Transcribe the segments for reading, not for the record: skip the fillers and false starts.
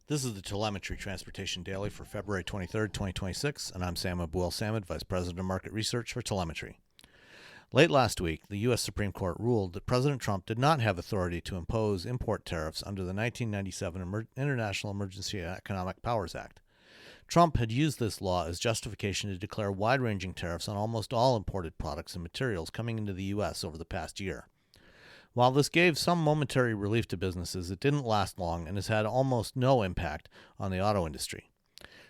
This is the Telemetry Transportation Daily for February 23rd, 2026, and I'm Sam Abuel-Samad, Vice President of Market Research for Telemetry. Late last week, the U.S. Supreme Court ruled that President Trump did not have authority to impose import tariffs under the 1997 International Emergency Economic Powers Act. Trump had used this law as justification to declare wide-ranging tariffs on almost all imported products and materials coming into the U.S. over the past year. While this gave some momentary relief to businesses, it didn't last long and has had almost no impact on the auto industry.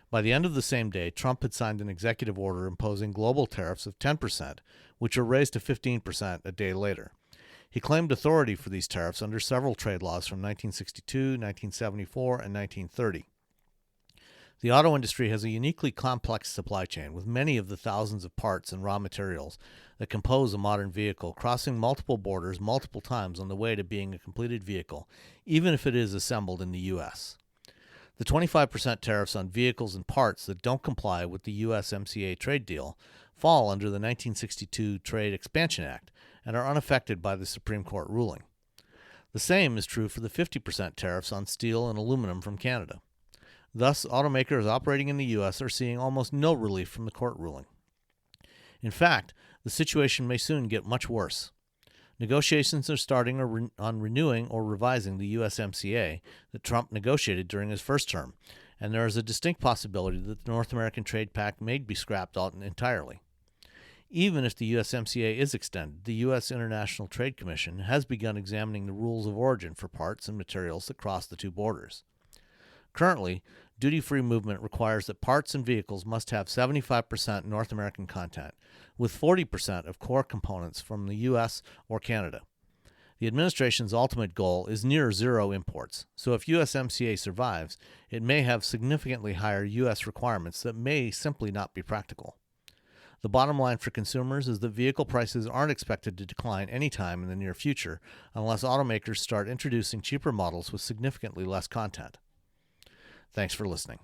By the end of the same day, Trump had signed an executive order imposing global tariffs of 10%, which were raised to 15% a day later. He claimed authority for these tariffs under several trade laws from 1962, 1974, and 1930. The auto industry has a uniquely complex supply chain with many of the thousands of parts and raw materials that compose a modern vehicle crossing multiple borders multiple times on the way to being a completed vehicle, even if it is assembled in the U.S. The 25% tariffs on vehicles and parts that don't comply with the USMCA trade deal fall under the 1962 Trade Expansion Act and are unaffected by the Supreme Court ruling. The same is true for the 50% tariffs on steel and aluminum from Canada. Thus, automakers operating in the U.S. are seeing almost no relief from the court ruling. In fact, the situation may soon get much worse. Negotiations are starting on renewing or revising the USMCA that Trump negotiated during his first term, and there is a distinct possibility that the North American Trade Pact may be scrapped entirely. Even if the USMCA is extended, the U.S. International Trade Commission has begun examining the rules of origin for parts and materials that cross the two borders. Currently, duty-free movement requires that parts and vehicles must have 75% North American content, with 40% of core components from the U.S. or Canada. The administration's ultimate goal is near zero imports, so if USMCA survives, it may have significantly higher U.S. requirements that may simply not be practical. The bottom line for consumers is that vehicle prices aren't expected to decline anytime in the near future unless automakers start introducing cheaper models with significantly less content. Thanks for listening.